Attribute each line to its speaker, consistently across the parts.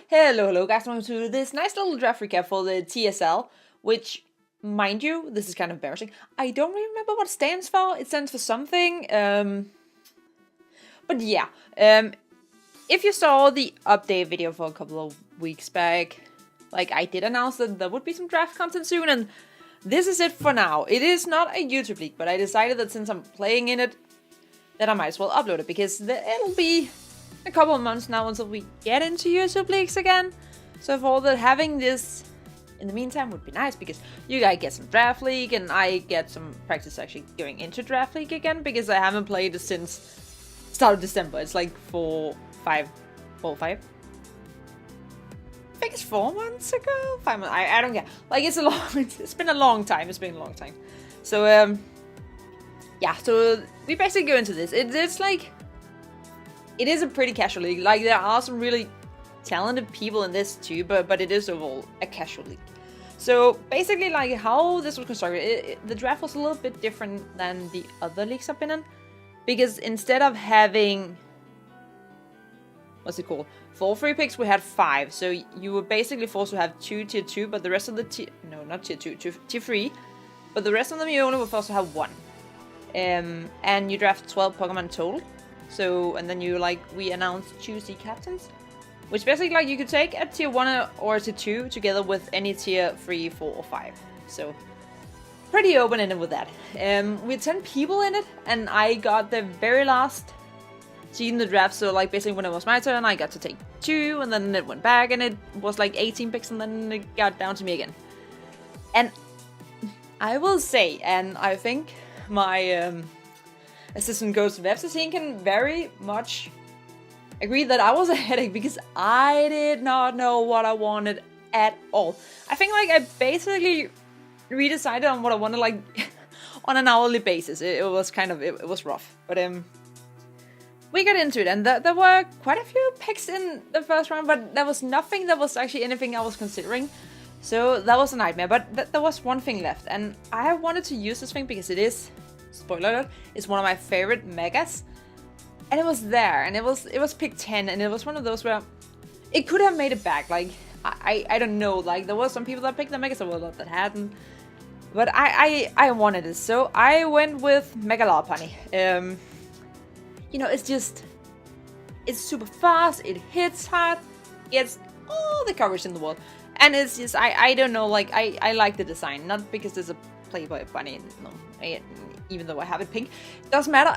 Speaker 1: Hello guys, welcome to this nice little draft recap for the TSL, which, mind you, this is kind of embarrassing. I don't really remember what it stands for. It stands for something, but yeah. If you saw the update video for a couple of weeks back, like I did announce that there would be some draft content soon, and this is it for now. It is not a YouTube league, but I decided that since I'm playing in it, that I might as well upload it, because it'll be a couple of months now until we get into YouTube leagues again. So for that, having this in the meantime would be nice, because you guys get some draft league and I get some practice actually going into draft league again, because I haven't played it since start of December. It's like 4, 5. I think it's 4 months ago. 5 months. I don't care. Like it's been a long time. So yeah. So we basically go into this. It's like, it is a pretty casual league. Like, there are some really talented people in this too, but it is overall a casual league. So basically, like, how this was constructed, the draft was a little bit different than the other leagues I've been in, because instead of having, what's it called, 4 free picks, we had 5. So you were basically forced to have 2 tier 2, but the rest of the not tier 2, tier 3, but the rest of them you only were forced to have 1. And you draft 12 Pokemon total. So, and then we announced choosy captains, which basically, like, you could take a tier 1 or a tier 2 together with any tier 3, 4, or 5. So, pretty open-ended with that. We had 10 people in it, and I got the very last seed in the draft. So, like, basically when it was my turn, I got to take 2, and then it went back, and it was like 18 picks, and then it got down to me again. And I will say, and I think my assistant coach Vebs can very much agree that I was a headache, because I did not know what I wanted at all. I think, like, I basically redecided on what I wanted, like, on an hourly basis. It was kind of, it was rough. But we got into it, and there were quite a few picks in the first round, but there was nothing that was actually anything I was considering. So that was a nightmare. But there was one thing left, and I wanted to use this thing because it is, spoiler alert, it's one of my favorite megas, and it was there, and it was pick 10, and it was one of those where it could have made it back. Like, I don't know, like, there were some people that picked the megas, there were a lot that hadn't, but I wanted it, so I went with Mega Lopunny. You know, it's super fast, it hits hard, gets all the coverage in the world, and it's just, I don't know, like, I like the design, not because it's a Playboy bunny, no, even though I have it pink, it doesn't matter.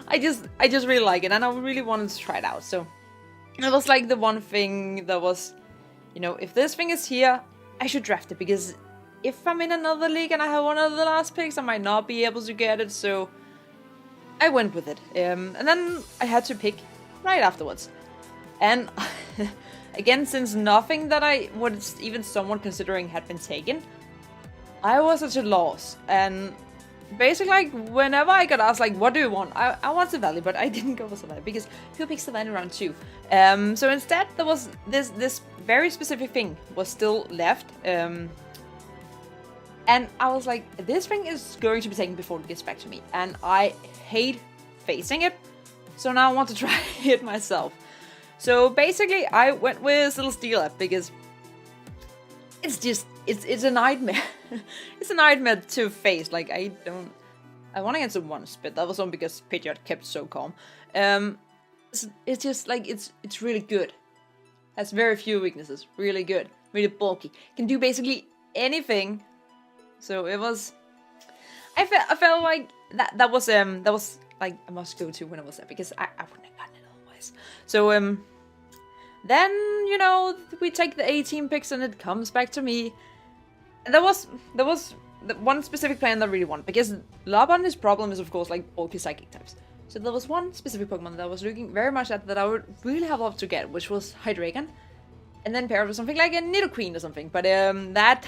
Speaker 1: I just really like it, and I really wanted to try it out. So it was like the one thing that was, you know, if this thing is here, I should draft it, because if I'm in another league and I have one of the last picks, I might not be able to get it. So I went with it, and then I had to pick right afterwards. And again, since nothing that I was even somewhat considering had been taken, I was at a loss. And basically, like, whenever I got asked, like, what do you want? I want Savali, but I didn't go for Savali, because who picks Savali round 2? So instead, there was this very specific thing was still left. And I was like, this thing is going to be taken before it gets back to me. And I hate facing it. So now I want to try it myself. So basically, I went with Little Steel Up, because it's just, it's a nightmare. It's a nightmare to face. Like, I won against him once, but that was only because Pidgeot kept so calm. It's just like, it's really good. Has very few weaknesses. Really good. Really bulky. Can do basically anything. So it was, I felt like that was like a must go to when I was there, because I wouldn't have gotten it otherwise. So then, you know, we take the 18 picks and it comes back to me. And there was the one specific plan that I really want, because Lobun's problem is, of course, like, bulky psychic types. So there was one specific Pokemon that I was looking very much at that I would really have loved to get, which was Hydreigon. And then paired with something like a Nidoqueen or something. But that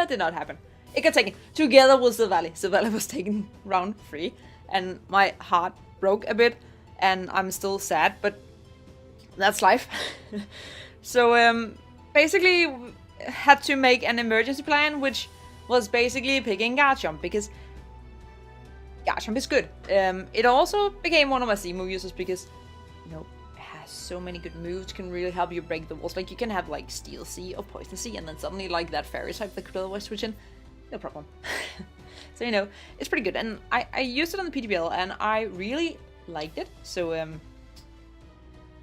Speaker 1: did not happen. It got taken together with Silvally. Silvally was taken round 3. And my heart broke a bit. And I'm still sad, but that's life. So basically had to make an emergency plan, which was basically picking Garchomp, because Garchomp is good. It also became one of my C-move users, because, you know, it has has so many good moves, can really help you break the walls. Like, you can have, like, Steel Sea or Poison Sea, and then suddenly, like, that fairy type that could otherwise switch in. No problem. So, you know, it's pretty good. And I used it on the PTBL, and I really liked it. So,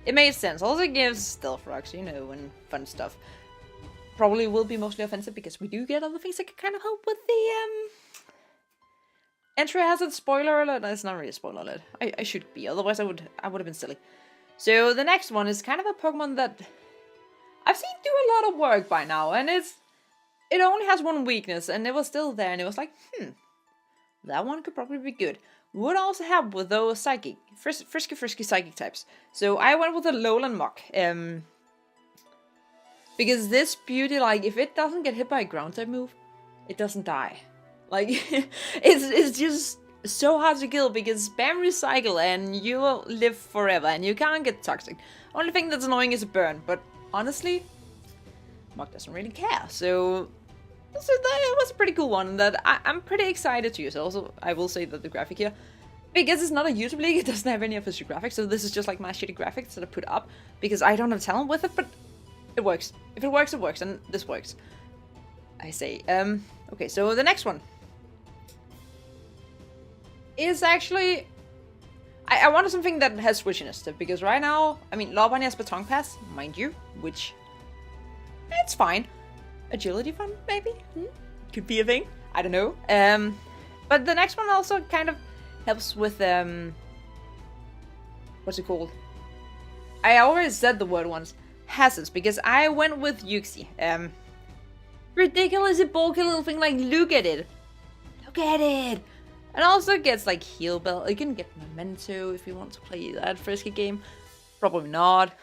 Speaker 1: it made sense. Also, it gives stealth rocks, you know, and fun stuff. Probably will be mostly offensive, because we do get other things that can kind of help with the, entry hazard. Spoiler alert. It's not really a spoiler alert. I should be, otherwise I would have been silly. So the next one is kind of a Pokemon that I've seen do a lot of work by now, and it only has one weakness, and it was still there, and it was like, that one could probably be good. Would also help with those psychic, frisky psychic types. So I went with the Lowland Mach, because this beauty, like, if it doesn't get hit by a ground type move, it doesn't die. Like, it's just so hard to kill, because spam recycle and you will live forever, and you can't get toxic. Only thing that's annoying is a burn, but honestly, Mach doesn't really care. So that was a pretty cool one that I'm pretty excited to use. Also, I will say that the graphic here, because it's not a YouTube league, it doesn't have any official graphics, so this is just like my shitty graphics that I put up, because I don't have talent with it, but it works. If it works, it works, and this works, I say. Okay, so the next one is actually, I wanted something that has switchiness, because right now, I mean, Lopunny has Baton Pass, mind you, which, it's fine. Agility fun, maybe? Could be a thing, I don't know. But the next one also kind of helps with, what's it called? I already said the word once, hazards, because I went with Yuxi. Ridiculously bulky little thing, like, look at it. Look at it. And also gets, like, Heal Bell. You can get Memento if you want to play that frisky game. Probably not.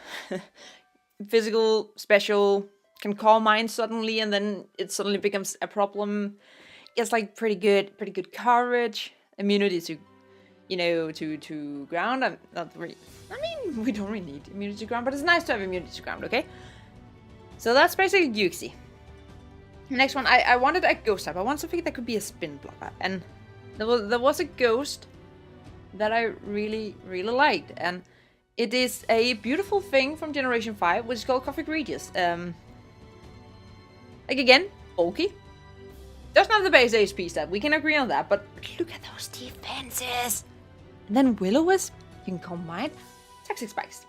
Speaker 1: Physical, special, can Calm Mind suddenly, and then it suddenly becomes a problem. It's, like, pretty good coverage. Immunity to, you know, to ground. I'm not really, I mean, we don't really need immunity to ground, but it's nice to have immunity to ground, okay? So that's basically Yuxi. Next one, I wanted a ghost type. I want something that could be a spin blocker, and there was a ghost that I really liked, and it is a beautiful thing from Generation 5, which is called Coffee Egregious. Like, again, bulky. Doesn't have the base HP stat, we can agree on that, but look at those defenses! And then Will-O-Wisp, you can Calm Mind, Toxic Spikes.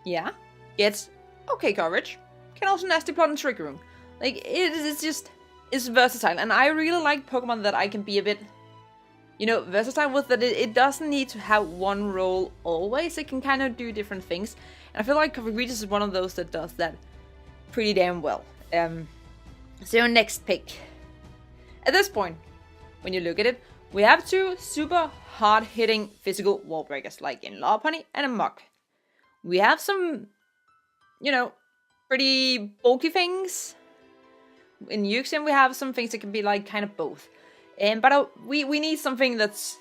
Speaker 1: Yeah, gets okay coverage, can also Nasty Plot and Trick Room. Like, it's versatile, and I really like Pokemon that I can be a bit, you know, versatile with, that it doesn't need to have one role always, it can kind of do different things, and I feel like Coffee Egregious is one of those that does that pretty damn well. So next pick. At this point, when you look at it, we have two super hard-hitting physical wall breakers, like in Lopunny and in Mach. We have some, you know, pretty bulky things. In Yuxian, we have some things that can be like kind of both. But we need something that's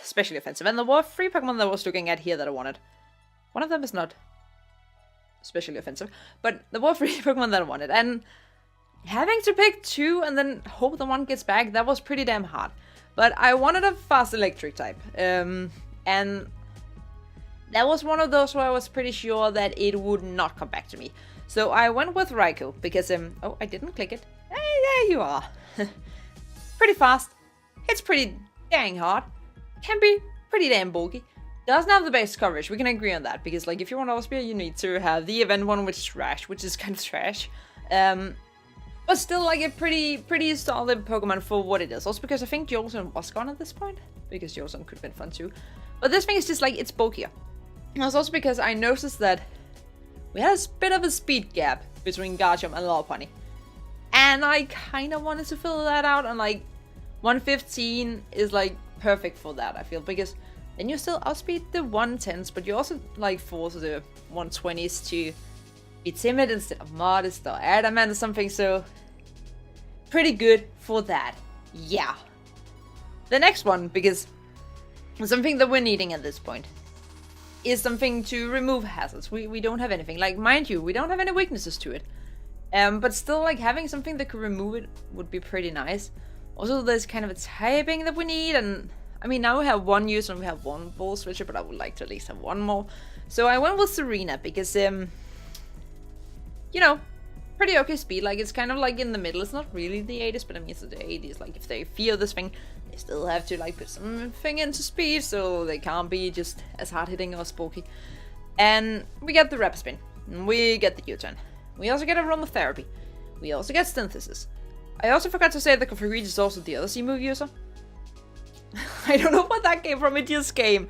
Speaker 1: especially offensive. And there were 3 Pokemon that I was looking at here that I wanted. One of them is not especially offensive, but there were 3 Pokemon that I wanted. And having to pick 2 and then hope the one gets back, that was pretty damn hard. But I wanted a fast electric type. And that was one of those where I was pretty sure that it would not come back to me. So I went with Raikou, because, oh, I didn't click it. Hey, there you are. Pretty fast. It's pretty dang hard. Can be pretty damn bulky. Doesn't have the base coverage, we can agree on that, because, like, if you want Osbear, you need to have the event one, which is trash, which is kind of trash. But still, like, a pretty solid Pokemon for what it is. Also because I think Jolson was gone at this point, because Jolson could have been fun too. But this thing is just, like, it's bulkier. And it's also because I noticed that we had a bit of a speed gap between Garchomp and Lopunny. And I kind of wanted to fill that out, and, like, 115 is, like, perfect for that, I feel, because then you still outspeed the 110s, but you also, like, force the 120s to be timid instead of modest or adamant or something, so pretty good for that. Yeah. The next one, because something that we're needing at this point, is something to remove hazards. We don't have anything. Like, mind you, we don't have any weaknesses to it. But still, like, having something that could remove it would be pretty nice. Also, there's kind of a typing that we need, and I mean, now we have one user and we have one ball switcher, but I would like to at least have one more. So I went with Serena because, you know, pretty okay speed. Like, it's kind of like in the middle. It's not really the 80s, but I mean, it's the 80s. Like, if they fear this thing, they still have to, like, put something into speed, so they can't be just as hard-hitting or spooky. And we get the Rapid Spin. And we get the U-turn. We also get Aromatherapy. We also get Synthesis. I also forgot to say that Configurage is also the other C-move user. I don't know what that came from, it just came.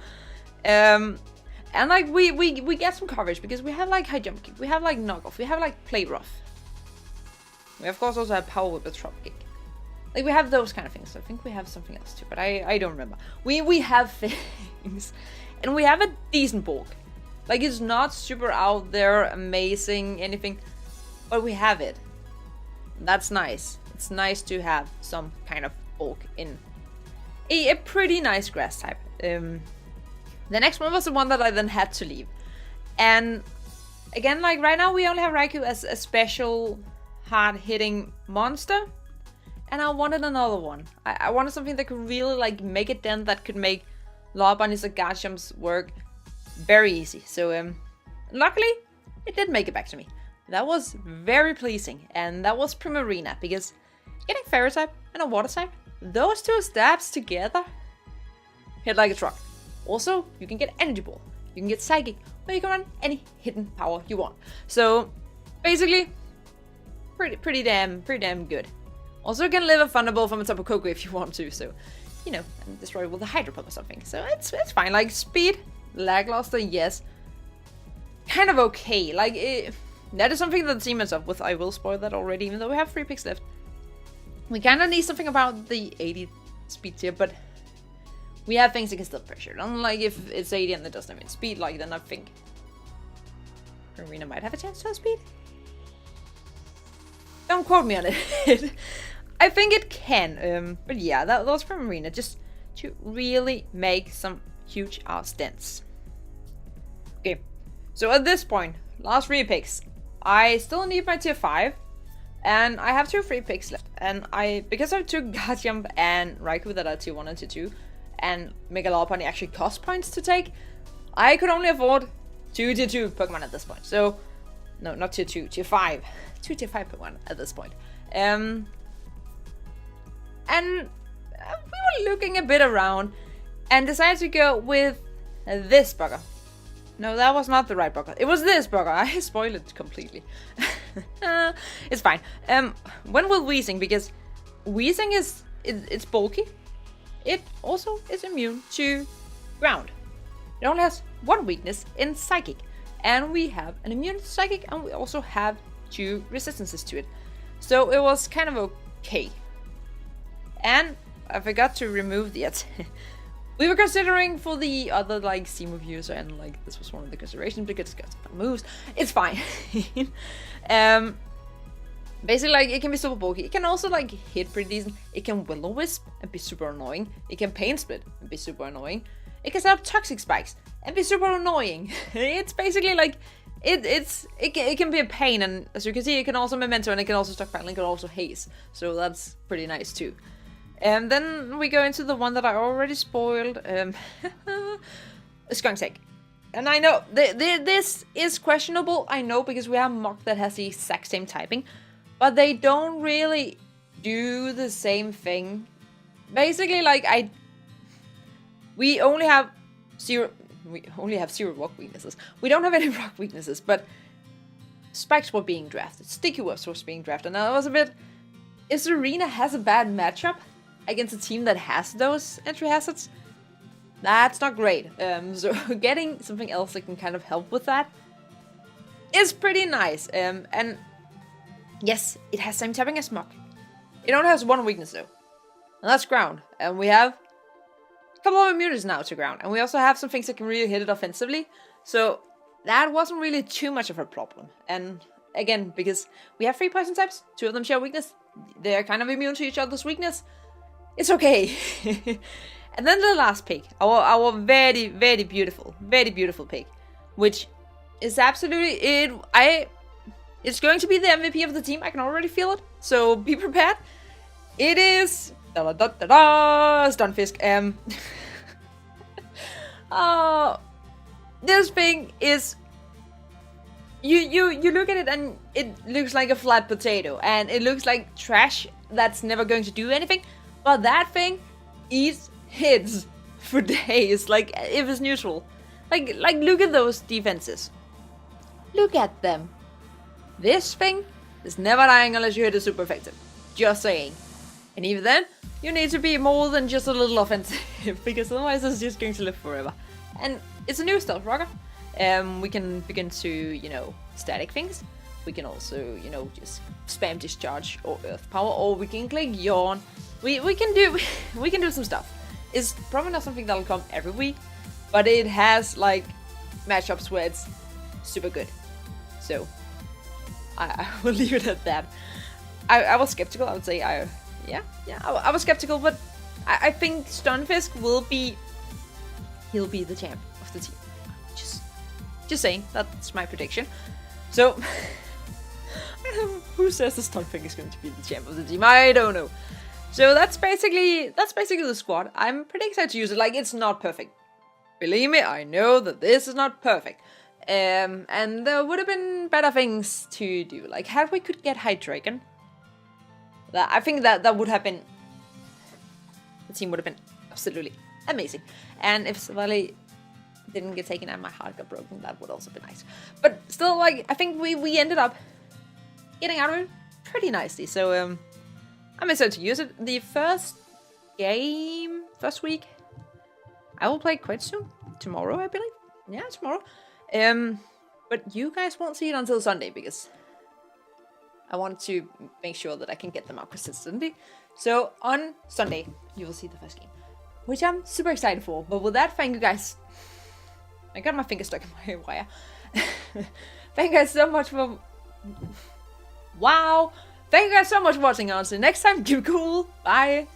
Speaker 1: And like, we get some coverage, because we have, like, High Jump Kick, we have, like, Knockoff, we have, like, Play Rough. We, of course, also have Power Whip with Drop Kick. Like, we have those kind of things. I think we have something else, too, but I don't remember. We have things. And we have a decent bulk. Like, it's not super out there, amazing, anything, but we have it. That's nice. It's nice to have some kind of bulk in a pretty nice grass type. The next one was the one that I then had to leave. And again, like right now we only have Raikou as a special hard-hitting monster. And I wanted another one. I wanted something that could really like make a dent, that could make Law Bunnies or guard jumps work very easy. So luckily it did make it back to me. That was very pleasing, and that was Primarina, because getting Fairy type and a Water type, those two stabs together hit like a truck. Also, you can get Energy Ball, you can get Psychic, or you can run any hidden power you want. So basically, pretty damn good. Also, you can live a Thunderbolt from the top of Coco if you want to, so you know, and destroy it with a Hydro Pump or something. So it's fine. Like, speed, lackluster, yes, kind of okay. Like that is something that the team is up with. I will spoil that already, even though we have 3 picks left. We kind of need something about the 80 speed tier, but we have things that can still pressure. Unlike if it's 80 and it doesn't have any speed, like, then I think Arena might have a chance to have speed. Don't quote me on it. I think it can, but yeah, that was from Arena, just to really make some huge ass dents. Okay, so at this point, last 3 picks. I still need my tier 5, and I have 2 free picks left. And because I took Garchomp and Raikou that are tier 1 and tier 2, and Mega Lopunny actually cost points to take, I could only afford 2 tier 2 Pokemon at this point. So, no, not tier 2, tier 5. 2 tier 5 Pokemon at this point. And we were looking a bit around, and decided to go with this bugger. No, that was not the right bugger. It was this bugger. I spoiled it completely. It's fine. Went with Weezing, because Weezing it's bulky. It also is immune to ground. It only has 1 weakness in Psychic. And we have an immunity to Psychic, and we also have 2 resistances to it. So it was kind of okay. And I forgot to remove the we were considering for the other, like, C-move user, and, like, this was one of the considerations because it's got some moves. It's fine. Basically, like, it can be super bulky. It can also, like, hit pretty decent. It can Will-O-Wisp and be super annoying. It can Pain Split and be super annoying. It can set up Toxic Spikes and be super annoying. It's basically, like, it can be a pain, and as you can see, it can also Memento, and it can also Stockpile, and it can also Haze. So that's pretty nice, too. And then we go into the one that I already spoiled, Skunk Tank. And I know, this is questionable, I know, because we have Mach that has the exact same typing, but they don't really do the same thing. Basically, like, we only have 0 rock weaknesses. We don't have any rock weaknesses, but Spikes were being drafted, Sticky Webs was being drafted, and I was a bit, if Arena has a bad matchup against a team that has those entry hazards, that's not great. So getting something else that can kind of help with that is pretty nice. And yes, it has same typing as Mach. It only has 1 weakness though, and that's ground. And we have a couple of immunities now to ground, and we also have some things that can really hit it offensively. So that wasn't really too much of a problem. And again, because we have 3 poison types, 2 of them share weakness, they're kind of immune to each other's weakness. It's okay. And then the last pick, our very, very beautiful pick, which is absolutely it's going to be the MVP of the team. I can already feel it, so be prepared. It is Stunfisk. this thing is... You look at it and it looks like a flat potato, and it looks like trash that's never going to do anything, but that thing eats hits for days, like if it's neutral. Like look at those defenses. Look at them. This thing is never dying unless you hit it super effective. Just saying. And even then, you need to be more than just a little offensive, because otherwise it's just going to live forever. And it's a new stealth rocker. We can begin to, you know, static things. We can also, you know, just spam discharge or earth power, or we can click yawn. We can do some stuff. It's probably not something that'll come every week, but it has like matchups where it's super good. So I will leave it at that. I was skeptical. I would say I was skeptical, but I think Stunfisk will be... He'll be the champ of the team. Just saying, that's my prediction. So, who says the Stunfisk is going to be the champ of the team? I don't know. So that's basically the squad. I'm pretty excited to use it. Like, it's not perfect. Believe me, I know that this is not perfect. And there would have been better things to do. Like, had we could get Hydreigon, I think that would have been... The team would have been absolutely amazing. And if Savali didn't get taken and my heart got broken, that would also be nice. But still, like, I think we ended up getting out of it pretty nicely. So I'm excited to use it. The first week, I will play quite soon. Tomorrow, I believe. Yeah, tomorrow. But you guys won't see it until Sunday, because I want to make sure that I can get them out consistently. So on Sunday, you will see the first game, which I'm super excited for. But with that, thank you guys. I got my finger stuck in my wire. Thank you guys so much for... Wow! Thank you guys so much for watching. Until next time, keep cool. Bye!